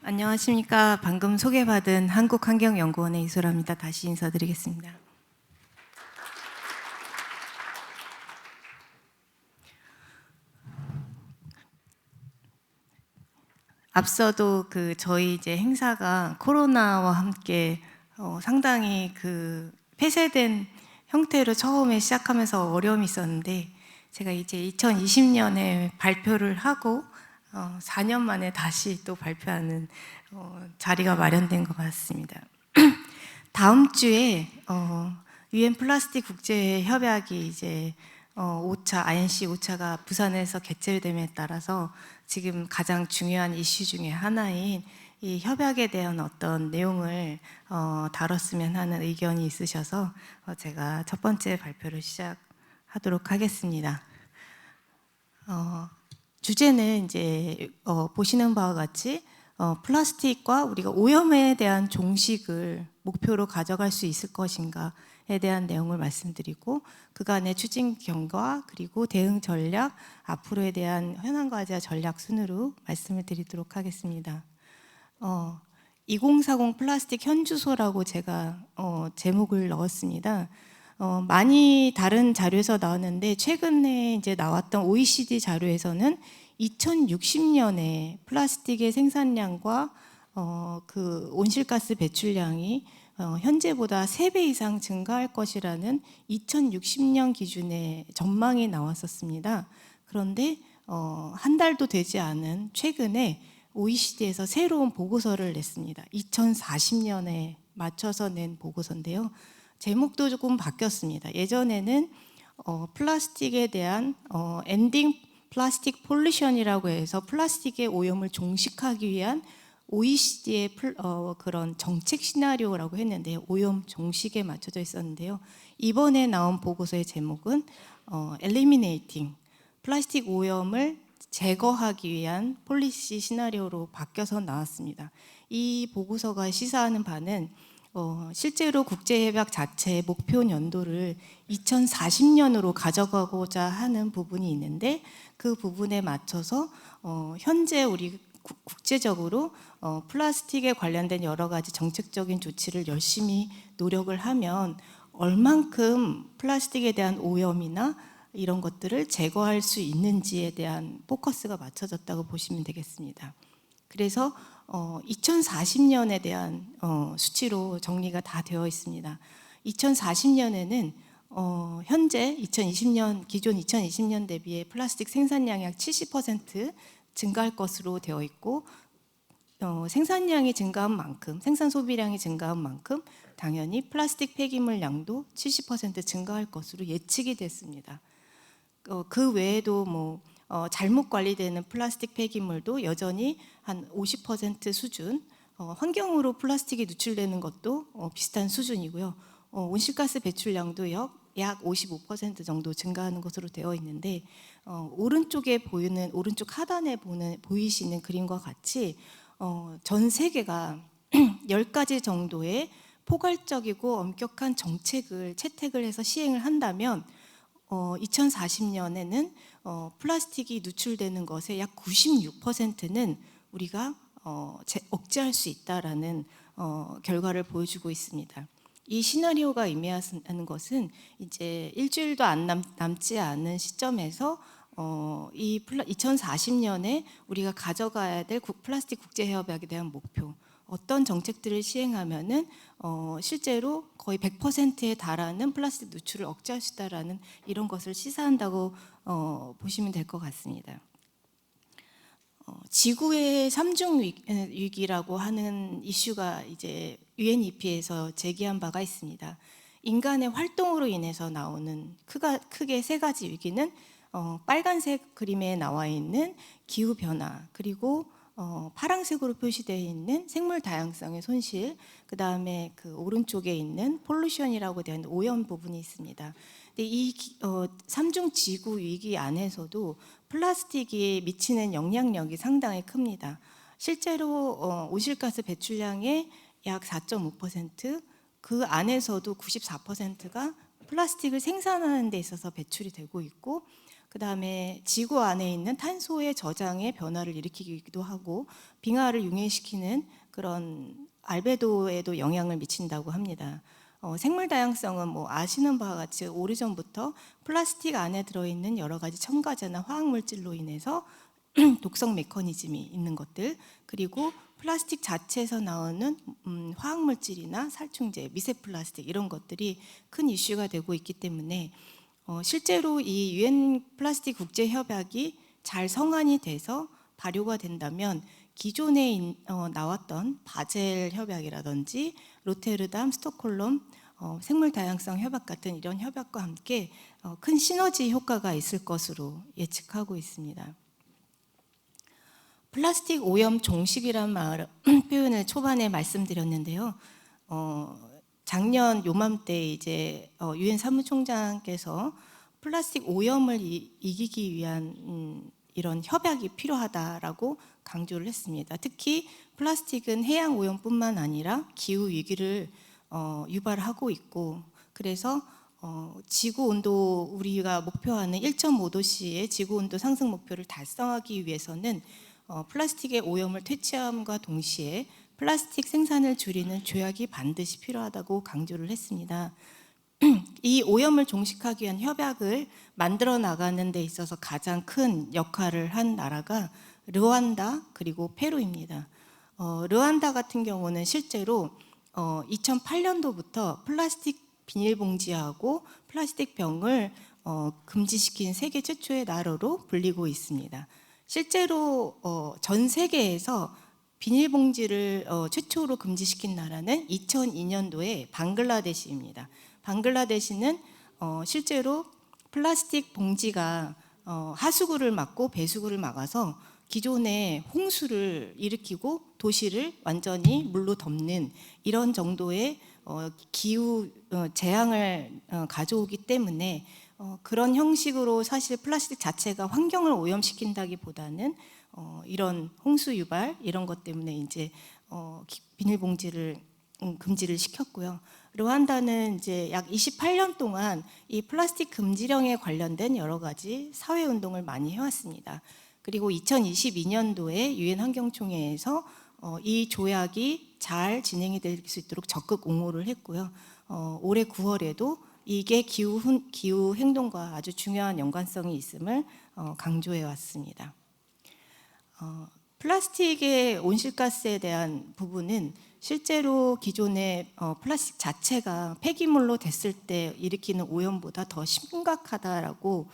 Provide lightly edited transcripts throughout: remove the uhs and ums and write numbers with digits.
안녕하십니까. 방금 소개받은 한국환경연구원의 이소라입니다. 다시 인사드리겠습니다. 앞서도 저희 이제 행사가 코로나와 함께 상당히 폐쇄된 형태로 처음에 시작하면서 어려움이 있었는데, 제가 이제 2020년에 발표를 하고 4년 만에 다시 또 발표하는 자리가 마련된 것 같습니다. 다음 주에 UN 플라스틱 국제 협약이 이제 5차 INC 5차가 부산에서 개최됨에 따라서 지금 가장 중요한 이슈 중에 하나인 이 협약에 대한 어떤 내용을 다뤘으면 하는 의견이 있으셔서 제가 첫 번째 발표를 시작하도록 하겠습니다. 주제는 이제 보시는 바와 같이 플라스틱과 우리가 오염에 대한 종식을 목표로 가져갈 수 있을 것인가에 대한 내용을 말씀드리고, 그간의 추진 경과 그리고 대응 전략, 앞으로에 대한 현안 과제 전략 순으로 말씀을 드리도록 하겠습니다. 2040 플라스틱 현주소라고 제가 제목을 넣었습니다. 많이 다른 자료에서 나왔는데, 최근에 이제 나왔던 OECD 자료에서는 2060년에 플라스틱의 생산량과 그 온실가스 배출량이 현재보다 3배 이상 증가할 것이라는 2060년 기준의 전망이 나왔었습니다. 그런데 한 달도 되지 않은 최근에 OECD에서 새로운 보고서를 냈습니다. 2040년에 맞춰서 낸 보고서인데요. 제목도 조금 바뀌었습니다. 예전에는 플라스틱에 대한 엔딩 플라스틱 폴루션이라고 해서 플라스틱의 오염을 종식하기 위한 OECD의 그런 정책 시나리오라고 했는데요. 오염 종식에 맞춰져 있었는데요. 이번에 나온 보고서의 제목은 Eliminating, 플라스틱 오염을 제거하기 위한 폴리시 시나리오로 바뀌어서 나왔습니다. 이 보고서가 시사하는 바는 실제로 국제협약 자체의 목표 연도를 2040년으로 가져가고자 하는 부분이 있는데, 그 부분에 맞춰서 현재 우리 국제적으로 플라스틱에 관련된 여러 가지 정책적인 조치를 열심히 노력을 하면 얼만큼 플라스틱에 대한 오염이나 이런 것들을 제거할 수 있는지에 대한 포커스가 맞춰졌다고 보시면 되겠습니다. 그래서 2040년에 대한 수치로 정리가 다 되어 있습니다. 2040년에는 현재 2020년 기존 2020년 대비해 플라스틱 생산량이 약 70% 증가할 것으로 되어 있고, 생산량이 증가한 만큼, 생산 소비량이 증가한 만큼 당연히 플라스틱 폐기물 양도 70% 증가할 것으로 예측이 됐습니다. 그 외에도 잘못 관리되는 플라스틱 폐기물도 여전히 한 50% 수준, 환경으로 플라스틱이 누출되는 것도 비슷한 수준이고요. 온실가스 배출량도 약 55% 정도 증가하는 것으로 되어 있는데, 오른쪽에 보이는, 오른쪽 하단에 보이시는 그림과 같이 전 세계가 10가지 정도의 포괄적이고 엄격한 정책을 채택을 해서 시행을 한다면 2040년에는 플라스틱이 누출되는 것의 약 96%는 우리가 억제할 수 있다라는 결과를 보여주고 있습니다. 이 시나리오가 의미하는 것은 이제 일주일도 남지 않은 시점에서 이 2040년에 우리가 가져가야 될 플라스틱 국제협약에 대한 목표, 어떤 정책들을 시행하면은 실제로 거의 100%에 달하는 플라스틱 누출을 억제할 수 있다라는 이런 것을 시사한다고 보시면 될 것 같습니다. 지구의 3중 위기라고 하는 이슈가 이제 UNEP에서 제기한 바가 있습니다. 인간의 활동으로 인해서 나오는 크게 3가지 위기는 빨간색 그림에 나와 있는 기후 변화, 그리고 파란색으로 표시되어 있는 생물 다양성의 손실, 그 다음에 그 오른쪽에 있는 폴루션이라고 되어 있는 오염 부분이 있습니다. 근데 이 3중 지구 위기 안에서도 플라스틱이 미치는 영향력이 상당히 큽니다. 실제로 온실가스 배출량의 약 4.5%, 그 안에서도 94%가 플라스틱을 생산하는 데 있어서 배출이 되고 있고, 그다음에 지구 안에 있는 탄소의 저장의 변화를 일으키기도 하고 빙하를 융해시키는 그런 알베도에도 영향을 미친다고 합니다. 생물 다양성은 뭐 아시는 바와 같이 오래전부터 플라스틱 안에 들어있는 여러 가지 첨가제나 화학 물질로 인해서 독성 메커니즘이 있는 것들, 그리고 플라스틱 자체에서 나오는 화학 물질이나 살충제, 미세 플라스틱 이런 것들이 큰 이슈가 되고 있기 때문에 실제로 이 유엔 플라스틱 국제 협약이 잘 성안이 돼서 발효가 된다면 기존에 나왔던 바젤 협약이라든지 로테르담, 스톡홀름 생물 다양성 협약 같은 이런 협약과 함께 큰 시너지 효과가 있을 것으로 예측하고 있습니다. 플라스틱 오염 종식이란 표현을 초반에 말씀드렸는데요. 작년 요맘때 이제 유엔 사무총장께서 플라스틱 오염을 이기기 위한 이런 협약이 필요하다라고 강조를 했습니다. 특히 플라스틱은 해양 오염뿐만 아니라 기후 위기를 유발하고 있고, 그래서 지구 온도 우리가 목표하는 1.5도씨의 지구 온도 상승 목표를 달성하기 위해서는 플라스틱의 오염을 퇴치함과 동시에 플라스틱 생산을 줄이는 조약이 반드시 필요하다고 강조를 했습니다. 이 오염을 종식하기 위한 협약을 만들어 나가는 데 있어서 가장 큰 역할을 한 나라가 르완다 그리고 페루입니다. 르완다 같은 경우는 실제로 2008년도부터 플라스틱 비닐봉지하고 플라스틱 병을 금지시킨 세계 최초의 나라로 불리고 있습니다. 실제로 전 세계에서 비닐봉지를 최초로 금지시킨 나라는 2002년도에 방글라데시입니다. 방글라데시는 실제로 플라스틱 봉지가 하수구를 막고 배수구를 막아서 기존의 홍수를 일으키고 도시를 완전히 물로 덮는 이런 정도의 기후 재앙을 가져오기 때문에 그런 형식으로 사실 플라스틱 자체가 환경을 오염시킨다기보다는 이런 홍수 유발 이런 것 때문에 이제 비닐봉지를 금지를 시켰고요. 르완다는 이제 약 28년 동안 이 플라스틱 금지령에 관련된 여러 가지 사회 운동을 많이 해왔습니다. 그리고 2022년도에 유엔 환경총회에서 이 조약이 잘 진행이 될 수 있도록 적극 옹호를 했고요. 올해 9월에도 이게 기후 행동과 아주 중요한 연관성이 있음을 강조해 왔습니다. 플라스틱의 온실가스에 대한 부분은 실제로 기존의 플라스틱 자체가 폐기물로 됐을 때 일으키는 오염보다 더 심각하다라고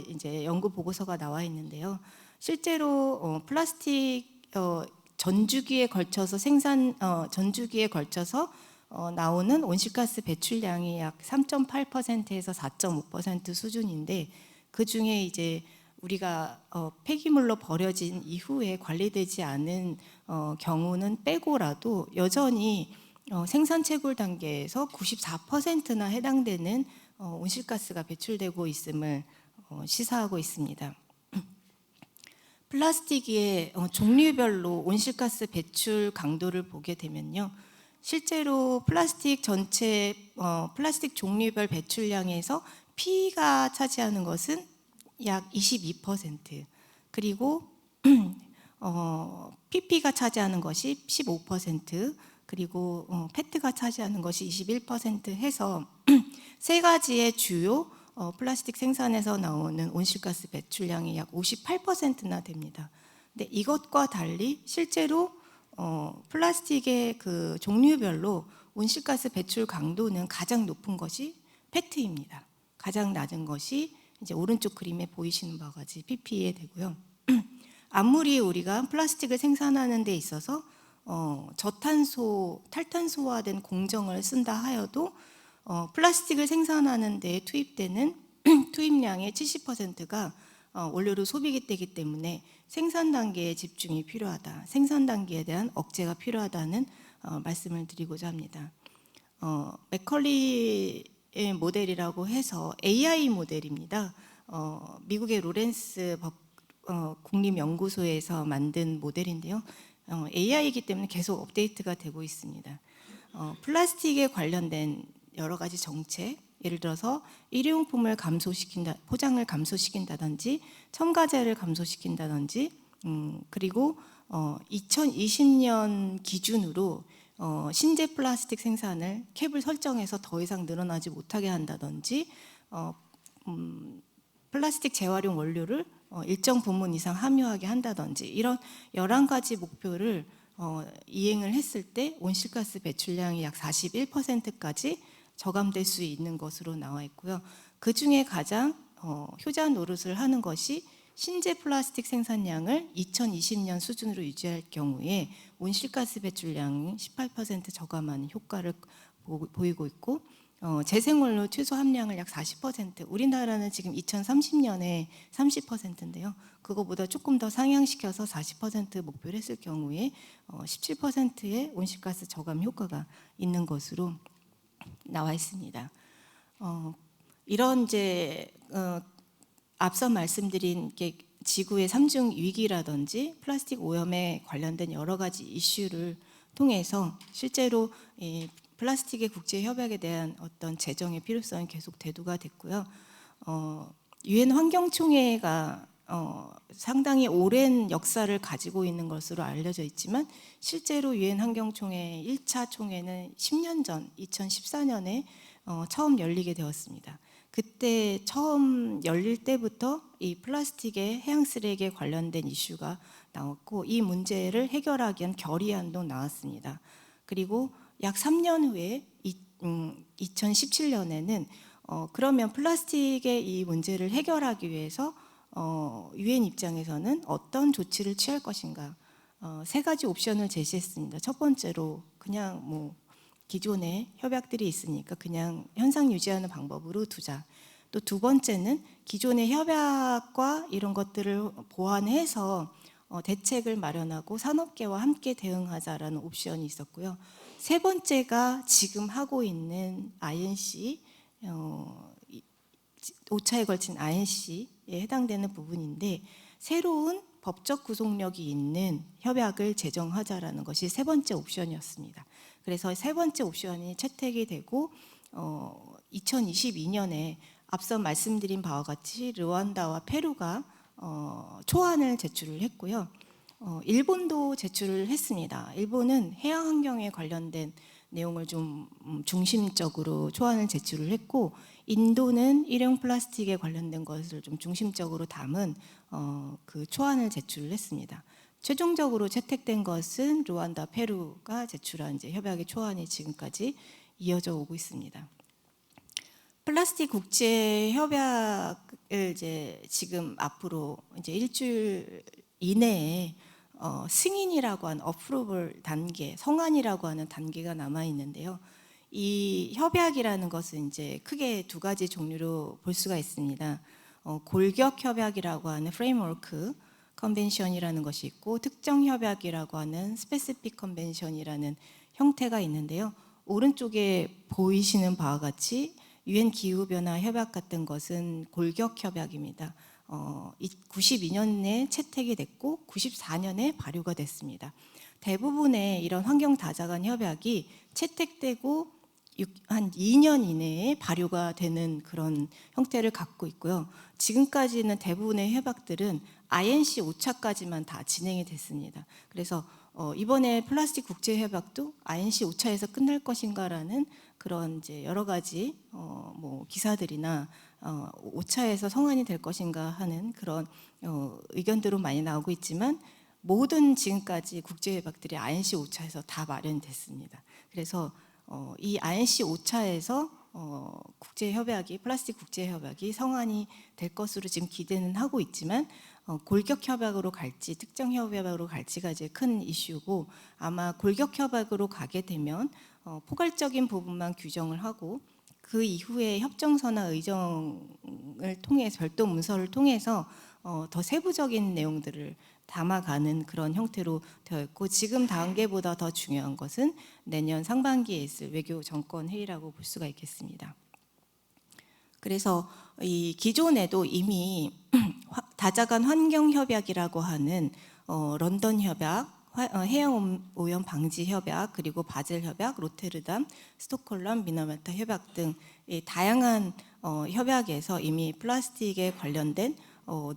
이제 연구 보고서가 나와 있는데요. 실제로 플라스틱 전주기에 걸쳐서 나오는 온실가스 배출량이 약 3.8%에서 4.5% 수준인데, 그 중에 이제 우리가 폐기물로 버려진 이후에 관리되지 않은 경우는 빼고라도 여전히 생산 채굴 단계에서 94%나 해당되는 온실가스가 배출되고 있음을 시사하고 있습니다. 플라스틱의 종류별로 온실가스 배출 강도를 보게 되면요, 실제로 플라스틱 전체 플라스틱 종류별 배출량에서 P가 차지하는 것은 약 22%, 그리고 PP가 차지하는 것이 15%, 그리고 페트가 차지하는 것이 21% 해서 세 가지의 주요 플라스틱 생산에서 나오는 온실가스 배출량이 약 58%나 됩니다. 근데 이것과 달리 실제로 플라스틱의 그 종류별로 온실가스 배출 강도는 가장 높은 것이 페트입니다. 가장 낮은 것이 이제 오른쪽 그림에 보이시는 바와 같이 PPE 되고요. 아무리 우리가 플라스틱을 생산하는 데 있어서 저탄소, 탈탄소화된 공정을 쓴다 하여도 플라스틱을 생산하는 데 투입되는 투입량의 70%가 원료로 소비가 되기 때문에 생산 단계에 집중이 필요하다, 생산 단계에 대한 억제가 필요하다는 말씀을 드리고자 합니다. 맥컬리의 모델이라고 해서 AI 모델입니다. 미국의 로렌스 국립연구소에서 만든 모델인데요. AI이기 때문에 계속 업데이트가 되고 있습니다. 플라스틱에 관련된 여러 가지 정책, 예를 들어서 일회용품을 포장을 감소시킨다든지 첨가제를 감소시킨다든지 그리고 2020년 기준으로 신재 플라스틱 생산을 캡을 설정해서 더 이상 늘어나지 못하게 한다든지 플라스틱 재활용 원료를 일정 부분 이상 함유하게 한다든지 이런 11가지 목표를 이행을 했을 때 온실가스 배출량이 약 41%까지 저감될 수 있는 것으로 나와 있고요. 그 중에 가장 효자 노릇을 하는 것이 신재 플라스틱 생산량을 2020년 수준으로 유지할 경우에 온실가스 배출량이 18% 저감하는 효과를 보이고 있고 재생원료 최소 함량을 약 40%, 우리나라는 지금 2030년에 30%인데요. 그거보다 조금 더 상향시켜서 40% 목표를 했을 경우에 17%의 온실가스 저감 효과가 있는 것으로 나와 있습니다. 이런 이제 앞서 말씀드린 게 지구의 삼중 위기라든지 플라스틱 오염에 관련된 여러 가지 이슈를 통해서 실제로 플라스틱의 국제 협약에 대한 어떤 재정의 필요성이 계속 대두가 됐고요. 유엔 환경총회가 상당히 오랜 역사를 가지고 있는 것으로 알려져 있지만 실제로 유엔 환경총회 1차 총회는 10년 전 2014년에 처음 열리게 되었습니다. 그때 처음 열릴 때부터 이 플라스틱의 해양 쓰레기에 관련된 이슈가 나왔고 이 문제를 해결하기 위한 결의안도 나왔습니다. 그리고 약 3년 후에 2017년에는 그러면 플라스틱의 이 문제를 해결하기 위해서 유엔 입장에서는 어떤 조치를 취할 것인가 3가지 옵션을 제시했습니다. 첫 번째로 그냥 뭐 기존에 협약들이 있으니까 그냥 현상 유지하는 방법으로 두자. 또 두 번째는 기존의 협약과 이런 것들을 보완해서 대책을 마련하고 산업계와 함께 대응하자라는 옵션이 있었고요. 세 번째가 지금 하고 있는 INC 5차에 걸친 INC에 해당되는 부분인데 새로운 법적 구속력이 있는 협약을 제정하자라는 것이 세 번째 옵션이었습니다. 그래서 세 번째 옵션이 채택이 되고 2022년에 앞서 말씀드린 바와 같이 르완다와 페루가 초안을 제출을 했고요. 일본도 제출을 했습니다. 일본은 해양 환경에 관련된 내용을 좀 중심적으로 초안을 제출을 했고 인도는 일회용 플라스틱에 관련된 것을 좀 중심적으로 담은 그 초안을 제출을 했습니다. 최종적으로 채택된 것은 르완다, 페루가 제출한 이제 협약의 초안이 지금까지 이어져 오고 있습니다. 플라스틱 국제 협약을 이제 지금 앞으로 이제 일주일 이내에 승인이라고 하는 어프로벌 단계, 성안이라고 하는 단계가 남아 있는데요. 이 협약이라는 것은 이제 크게 2가지 종류로 볼 수가 있습니다. 골격 협약이라고 하는 프레임워크 컨벤션이라는 것이 있고 특정 협약이라고 하는 스페시픽 컨벤션이라는 형태가 있는데요. 오른쪽에 보이시는 바와 같이 유엔 기후변화 협약 같은 것은 골격 협약입니다. 92년에 채택이 됐고 94년에 발효가 됐습니다. 대부분의 이런 환경 다자간 협약이 채택되고 한 2년 이내에 발효가 되는 그런 형태를 갖고 있고요. 지금까지는 대부분의 협약들은 INC 5차까지만 다 진행이 됐습니다. 그래서 이번에 플라스틱 국제 협약도 INC 5차에서 끝날 것인가라는 그런 이제 여러 가지 뭐 기사들이나 5차에서 성안이 될 것인가 하는 그런 의견들은 많이 나오고 있지만 모든 지금까지 국제 협약들이 INC 5차에서 다 마련됐습니다. 그래서 이 INC 5차에서 국제 협약이 플라스틱 국제 협약이 성안이 될 것으로 지금 기대는 하고 있지만 골격 협약으로 갈지 특정 협약으로 갈지가 이제 큰 이슈고 아마 골격 협약으로 가게 되면 포괄적인 부분만 규정을 하고 그 이후에 협정서나 의정을 통해서 별도 문서를 통해서 더 세부적인 내용들을 담아가는 그런 형태로 되어 있고 지금 단계보다 더 중요한 것은 내년 상반기에 있을 외교 정권 회의라고 볼 수가 있겠습니다. 그래서 이 기존에도 이미 다자간 환경협약이라고 하는 런던 협약, 해양 오염 방지 협약, 그리고 바젤 협약, 로테르담, 스톡홀름, 미네소타 협약 등 이 다양한 협약에서 이미 플라스틱에 관련된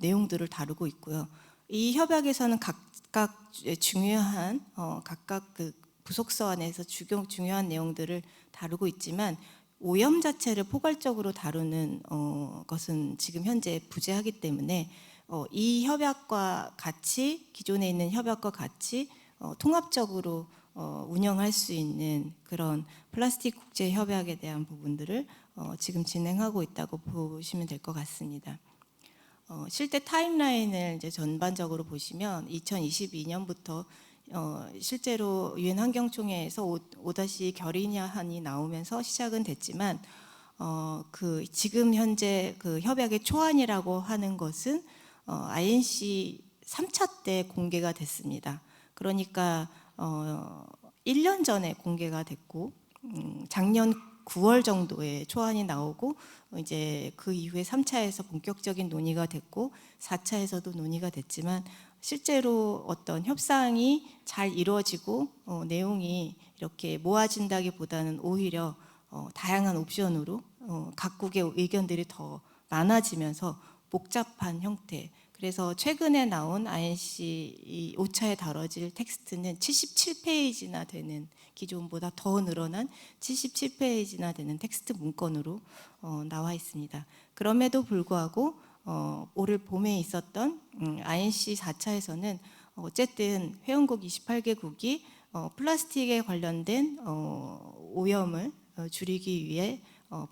내용들을 다루고 있고요. 이 협약에서는 각각 중요한 각각 그 부속서 안에서 중요한 내용들을 다루고 있지만 오염 자체를 포괄적으로 다루는 것은 지금 현재 부재하기 때문에 이 협약과 같이 기존에 있는 협약과 같이 통합적으로 운영할 수 있는 그런 플라스틱 국제 협약에 대한 부분들을 지금 진행하고 있다고 보시면 될 것 같습니다. 실제 타임라인을 이제 전반적으로 보시면 2022년부터 실제로 유엔 환경총회에서 5- 결의안이 나오면서 시작은 됐지만 그 지금 현재 그 협약의 초안이라고 하는 것은 INC 3차 때 공개가 됐습니다. 그러니까 1년 전에 공개가 됐고 작년 9월 정도에 초안이 나오고 이제 그 이후에 3차에서 본격적인 논의가 됐고 4차에서도 논의가 됐지만 실제로 어떤 협상이 잘 이루어지고 내용이 이렇게 모아진다기보다는 오히려 다양한 옵션으로 각국의 의견들이 더 많아지면서 복잡한 형태. 그래서 최근에 나온 INC 5차에 다뤄질 텍스트는 77페이지나 되는 기존보다 더 늘어난 77페이지나 되는 텍스트 문건으로 나와 있습니다. 그럼에도 불구하고 올 봄에 있었던 INC 4차에서는 어쨌든 회원국 28개국이 플라스틱에 관련된 오염을 줄이기 위해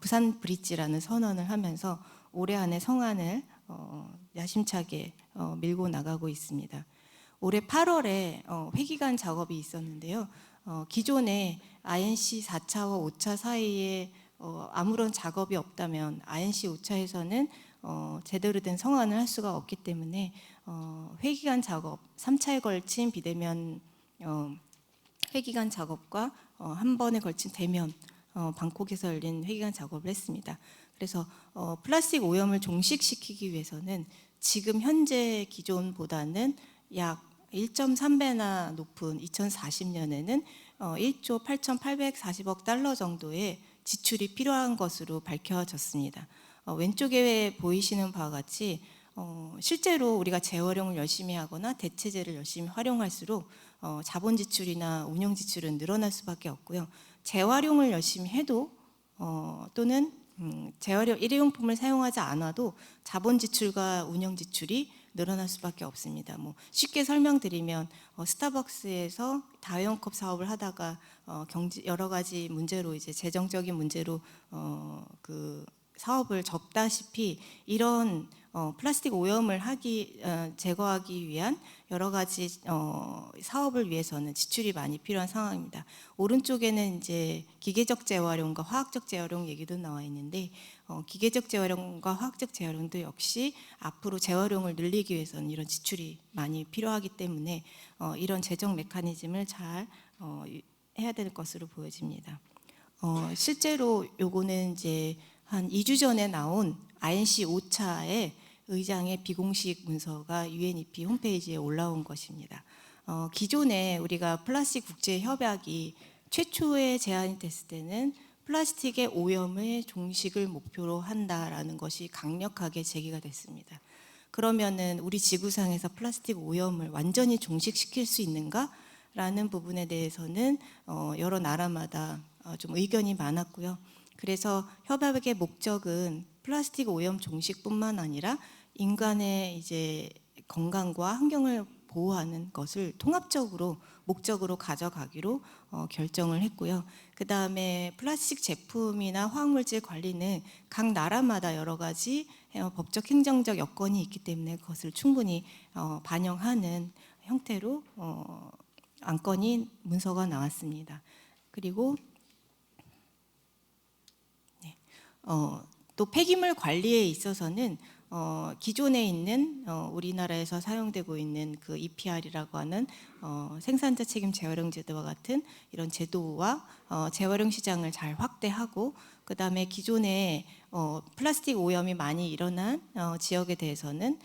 부산 브릿지라는 선언을 하면서 올해 안에 성안을 야심차게 밀고 나가고 있습니다. 올해 8월에 회기간 작업이 있었는데요. 기존에 INC 4차와 5차 사이에 아무런 작업이 없다면 INC 5차에서는 제대로 된 성안을 할 수가 없기 때문에 회기간 작업, 3차에 걸친 비대면 회기간 작업과 한 번에 걸친 대면 방콕에서 열린 회기간 작업을 했습니다. 그래서 플라스틱 오염을 종식시키기 위해서는 지금 현재 기존보다는 약 1.3배나 높은 2040년에는 1조 8,840억 달러 정도의 지출이 필요한 것으로 밝혀졌습니다. 왼쪽에 보이시는 바와 같이 실제로 우리가 재활용을 열심히 하거나 대체재를 열심히 활용할수록 자본 지출이나 운영 지출은 늘어날 수밖에 없고요. 재활용을 열심히 해도 또는 재활용 일회용품을 사용하지 않아도 자본 지출과 운영 지출이 늘어날 수밖에 없습니다. 뭐 쉽게 설명드리면 스타벅스에서 다회용컵 사업을 하다가 여러 가지 문제로 이제 재정적인 문제로 그 사업을 접다시피 이런 플라스틱 오염을 제거하기 위한 여러 가지 사업을 위해서는 지출이 많이 필요한 상황입니다. 오른쪽에는 이제 기계적 재활용과 화학적 재활용 얘기도 나와 있는데 기계적 재활용과 화학적 재활용도 역시 앞으로 재활용을 늘리기 위해서는 이런 지출이 많이 필요하기 때문에 이런 재정 메커니즘을 잘 해야 될 것으로 보여집니다. 실제로 요거는 이제 한 2주 전에 나온 INC 5차의 의장의 비공식 문서가 UNEP 홈페이지에 올라온 것입니다. 기존에 우리가 플라스틱 국제 협약이 최초에 제안이 됐을 때는 플라스틱의 오염의 종식을 목표로 한다라는 것이 강력하게 제기가 됐습니다. 그러면은 우리 지구상에서 플라스틱 오염을 완전히 종식시킬 수 있는가라는 부분에 대해서는 여러 나라마다 좀 의견이 많았고요. 그래서 협약의 목적은 플라스틱 오염 종식뿐만 아니라 인간의 이제 건강과 환경을 보호하는 것을 통합적으로 목적으로 가져가기로 결정을 했고요. 그 다음에 플라스틱 제품이나 화학물질 관리는 각 나라마다 여러 가지 법적 행정적 여건이 있기 때문에 그것을 충분히 반영하는 형태로 안건이 문서가 나왔습니다. 그리고 또 폐기물 관리에 있어서는 기존에 있는 우리나라에서 사용되고 있는 그 EPR이라고 하는 생산자 책임 재활용 제도와 같은 이런 제도와 재활용 시장을 잘 확대하고 그 다음에 기존에 플라스틱 오염이 많이 일어난 지역에 대해서는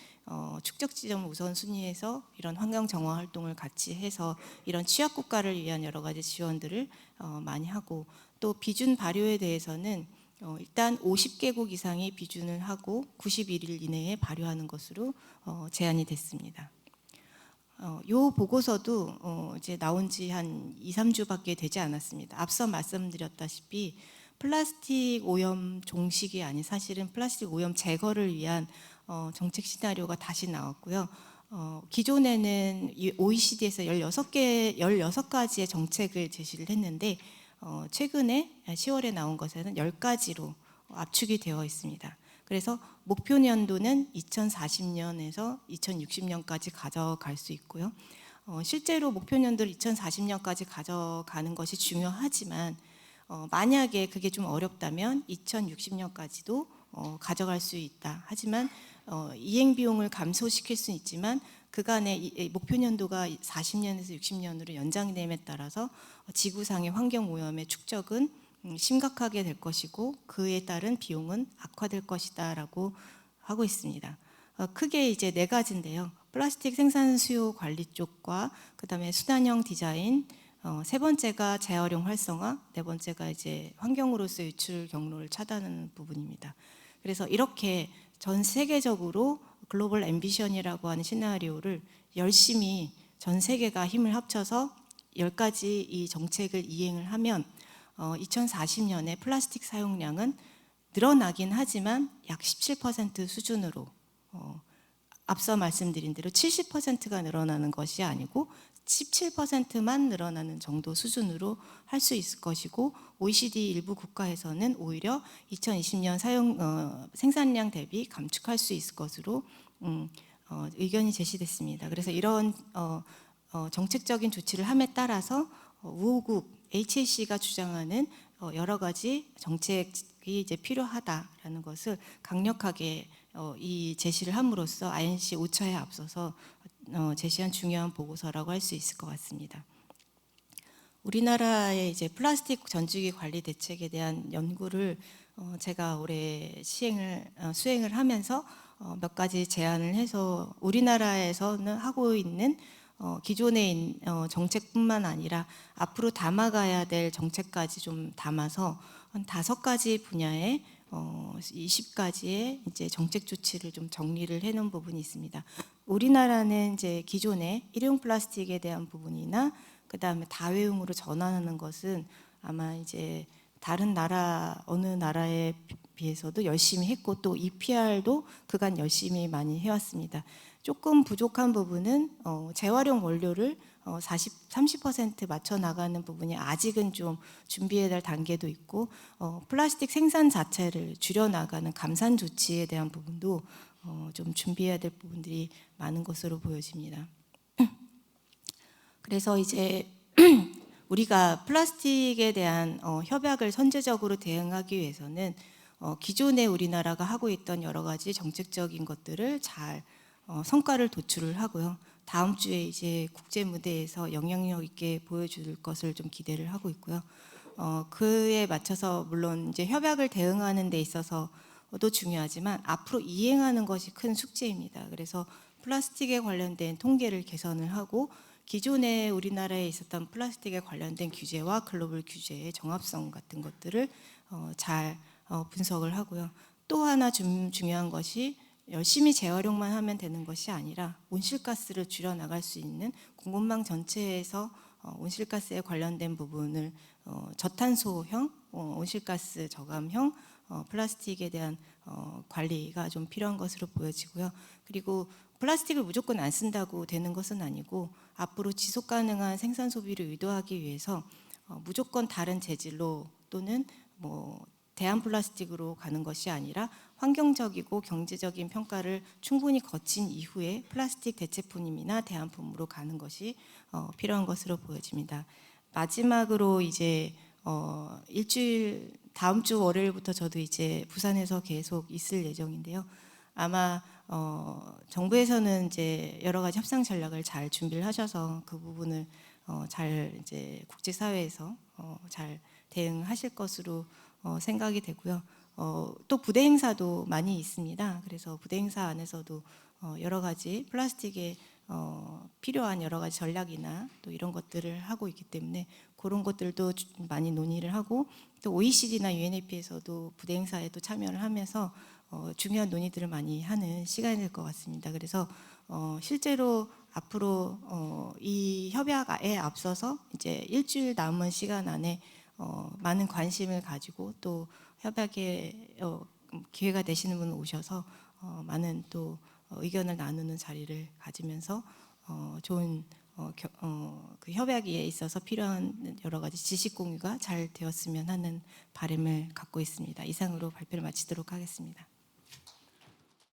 축적 지점 우선순위에서 이런 환경 정화 활동을 같이 해서 이런 취약 국가를 위한 여러 가지 지원들을 많이 하고 또 비준 발효에 대해서는 일단 50개국 이상이 비준을 하고 91일 이내에 발효하는 것으로 제안이 됐습니다. 이 보고서도 이제 나온 지 한 2, 3주밖에 되지 않았습니다. 앞서 말씀드렸다시피 플라스틱 오염 종식이 아닌 사실은 플라스틱 오염 제거를 위한 정책 시나리오가 다시 나왔고요. 기존에는 OECD에서 16가지의 정책을 제시를 했는데 최근에 10월에 나온 것에는 10가지로 압축이 되어 있습니다. 그래서 목표 년도는 2040년에서 2060년까지 가져갈 수 있고요. 실제로 목표 년도를 2040년까지 가져가는 것이 중요하지만 만약에 그게 좀 어렵다면 2060년까지도 가져갈 수 있다. 하지만 이행 비용을 감소시킬 수는 있지만 그간의 목표 년도가 40년에서 60년으로 연장됨에 따라서 지구상의 환경 오염의 축적은 심각하게 될 것이고 그에 따른 비용은 악화될 것이다라고 하고 있습니다. 크게 이제 4가지인데요. 플라스틱 생산 수요 관리 쪽과 그다음에 순환형 디자인, 세 번째가 재활용 활성화, 네 번째가 이제 환경으로서 유출 경로를 차단하는 부분입니다. 그래서 이렇게 전 세계적으로 글로벌 앰비션이라고 하는 시나리오를 열심히 전 세계가 힘을 합쳐서 10가지 이 정책을 이행을 하면 2040년에 플라스틱 사용량은 늘어나긴 하지만 약 17% 수준으로 앞서 말씀드린 대로 70%가 늘어나는 것이 아니고 17%만 늘어나는 정도 수준으로 할 수 있을 것이고 OECD 일부 국가에서는 오히려 2020년 생산량 대비 감축할 수 있을 것으로 의견이 제시됐습니다. 그래서 이런 정책적인 조치를 함에 따라서 우호국 HAC가 주장하는 여러 가지 정책이 이제 필요하다라는 것을 강력하게 이 제시를 함으로써 INC 5차에 앞서서 제시한 중요한 보고서라고 할 수 있을 것 같습니다. 우리나라의 이제 플라스틱 전지기 관리 대책에 대한 연구를 제가 올해 수행을 하면서 몇 가지 제안을 해서 우리나라에서는 하고 있는 기존의 정책뿐만 아니라 앞으로 담아가야 될 정책까지 좀 담아서 한 5가지 분야에 20가지의 이제 정책 조치를 좀 정리를 해놓은 부분이 있습니다. 우리나라는 이제 기존의 일회용 플라스틱에 대한 부분이나 그 다음에 다회용으로 전환하는 것은 아마 이제 다른 나라 어느 나라에 비해서도 열심히 했고 또 EPR도 그간 열심히 많이 해왔습니다. 조금 부족한 부분은 재활용 원료를 30% 맞춰 나가는 부분이 아직은 좀 준비해야 될 단계도 있고 플라스틱 생산 자체를 줄여 나가는 감산 조치에 대한 부분도 좀 준비해야 될 부분들이 많은 것으로 보여집니다. 그래서 이제 우리가 플라스틱에 대한 협약을 선제적으로 대응하기 위해서는 기존에 우리나라가 하고 있던 여러 가지 정책적인 것들을 잘 성과를 도출을 하고요. 다음 주에 이제 국제 무대에서 영향력 있게 보여줄 것을 좀 기대를 하고 있고요. 그에 맞춰서 물론 이제 협약을 대응하는 데 있어서도 중요하지만 앞으로 이행하는 것이 큰 숙제입니다. 그래서 플라스틱에 관련된 통계를 개선을 하고 기존에 우리나라에 있었던 플라스틱에 관련된 규제와 글로벌 규제의 정합성 같은 것들을 잘 분석을 하고요. 또 하나 중요한 것이 열심히 재활용만 하면 되는 것이 아니라 온실가스를 줄여 나갈 수 있는 공급망 전체에서 온실가스에 관련된 부분을 저탄소형, 온실가스 저감형 플라스틱에 대한 관리가 좀 필요한 것으로 보여지고요. 그리고 플라스틱을 무조건 안 쓴다고 되는 것은 아니고 앞으로 지속 가능한 생산 소비를 유도하기 위해서 무조건 다른 재질로 또는 대한 플라스틱으로 가는 것이 아니라 환경적이고 경제적인 평가를 충분히 거친 이후에 플라스틱 대체품이나 대안품으로 가는 것이 필요한 것으로 보여집니다. 마지막으로 이제 일주일 다음 주 월요일부터 저도 이제 부산에서 계속 있을 예정인데요. 아마 정부에서는 이제 여러 가지 협상 전략을 잘 준비를 하셔서 그 부분을 잘 이제 국제사회에서 잘 대응하실 것으로 생각이 되고요. 또 부대 행사도 많이 있습니다. 그래서 부대 행사 안에서도 여러 가지 플라스틱에 필요한 여러 가지 전략이나 또 이런 것들을 하고 있기 때문에 그런 것들도 많이 논의를 하고, 또 OECD나 UNEP에서도 부대 행사에도 참여를 하면서 중요한 논의들을 많이 하는 시간일 것 같습니다. 그래서 실제로 앞으로 이 협약에 앞서서 이제 일주일 남은 시간 안에 많은 관심을 가지고 또 협약에 기회가 되시는 분 오셔서 많은 또 의견을 나누는 자리를 가지면서 좋은 그 협약에 있어서 필요한 여러 가지 지식 공유가 잘 되었으면 하는 바람을 갖고 있습니다. 이상으로 발표를 마치도록 하겠습니다.